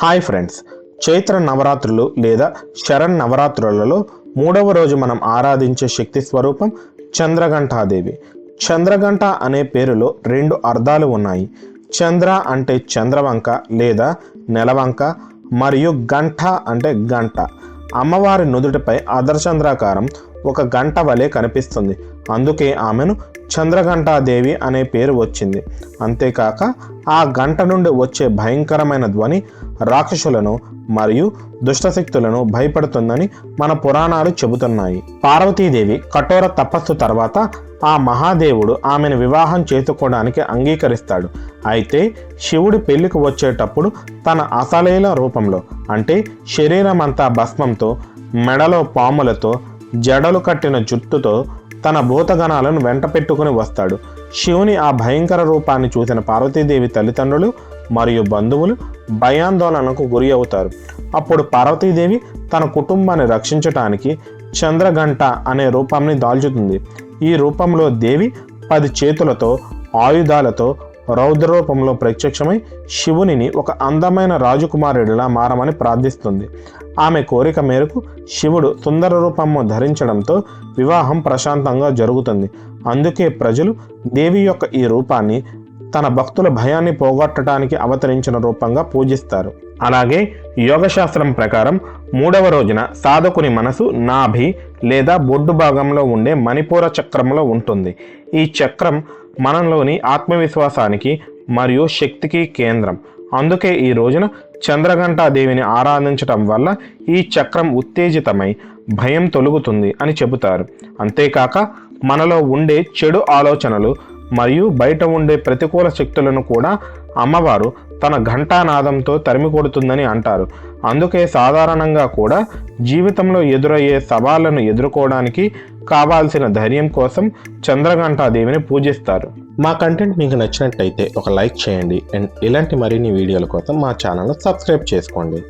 Hi friends, Chaitra నవరాత్రులు లేదా శరణ్ నవరాత్రులలో మూడవ రోజు మనం ఆరాధించే శక్తి స్వరూపం చంద్రఘంటాదేవి. చంద్రఘంట అనే పేరులో రెండు అర్థాలు ఉన్నాయి. చంద్ర అంటే చంద్రవంక లేదా నెలవంక, మరియు గంట అంటే గంట. అమ్మవారి నుదుటిపై అర్ధచంద్రాకారం ఒక గంట వలె కనిపిస్తుంది. అందుకే ఆమెను చంద్రఘంటాదేవి అనే పేరు వచ్చింది. అంతేకాక ఆ గంట నుండి వచ్చే భయంకరమైన ధ్వని రాక్షసులను మరియు దుష్టశక్తులను భయపడుతుందని మన పురాణాలు చెబుతున్నాయి. పార్వతీదేవి కఠోర తపస్సు తర్వాత ఆ మహాదేవుడు ఆమెను వివాహం చేసుకోవడానికి అంగీకరిస్తాడు. అయితే శివుడి పెళ్లికి వచ్చేటప్పుడు తన అసలైన రూపంలో, అంటే శరీరం అంతా భస్మంతో, మెడలో పాములతో, జడలు కట్టిన జుట్టుతో తన భూతగణాలను వెంట పెట్టుకుని వస్తాడు. శివుని ఆ భయంకర రూపాన్ని చూసిన పార్వతీదేవి తల్లిదండ్రులు మరియు బంధువులు భయాందోళనకు గురి అవుతారు. అప్పుడు పార్వతీదేవి తన కుటుంబాన్ని రక్షించటానికి చంద్రఘంట అనే రూపాన్ని దాల్చుతుంది. ఈ రూపంలో దేవి 10 చేతులతో, ఆయుధాలతో రౌద్ర రూపంలో ప్రత్యక్షమై శివునిని ఒక అందమైన రాజకుమారుడిలా మారమని ప్రార్థిస్తుంది. ఆమె కోరిక మేరకు శివుడు సుందర రూపము ధరించడంతో వివాహం ప్రశాంతంగా జరుగుతుంది. అందుకే ప్రజలు దేవి యొక్క ఈ రూపాన్ని తన భక్తుల భయాన్ని పోగొట్టడానికి అవతరించిన రూపంగా పూజిస్తారు. అలాగే యోగశాస్త్రం ప్రకారం మూడవ రోజున సాధకుని మనసు నాభి లేదా బొడ్డు భాగంలో ఉండే మణిపూర చక్రంలో ఉంటుంది. ఈ చక్రం మనలోని ఆత్మవిశ్వాసానికి మరియు శక్తికి కేంద్రం. అందుకే ఈ రోజున చంద్రఘంటాదేవిని ఆరాధించటం వల్ల ఈ చక్రం ఉత్తేజితమై భయం తొలగుతుంది అని చెబుతారు. అంతేకాక మనలో ఉండే చెడు ఆలోచనలు మరియు బయట ఉండే ప్రతికూల శక్తులను కూడా అమ్మవారు తన ఘంటానాదంతో తరిమి కొడుతుందని అంటారు. అందుకే సాధారణంగా కూడా జీవితంలో ఎదురయ్యే సవాళ్లను ఎదుర్కోవడానికి కావాల్సిన ధైర్యం కోసం చంద్రఘంటాదేవిని పూజిస్తారు. మా కంటెంట్ మీకు నచ్చినట్టయితే ఒక లైక్ చేయండి అండ్ ఇలాంటి మరిన్ని వీడియోల కోసం మా ఛానల్ను సబ్స్క్రైబ్ చేసుకోండి.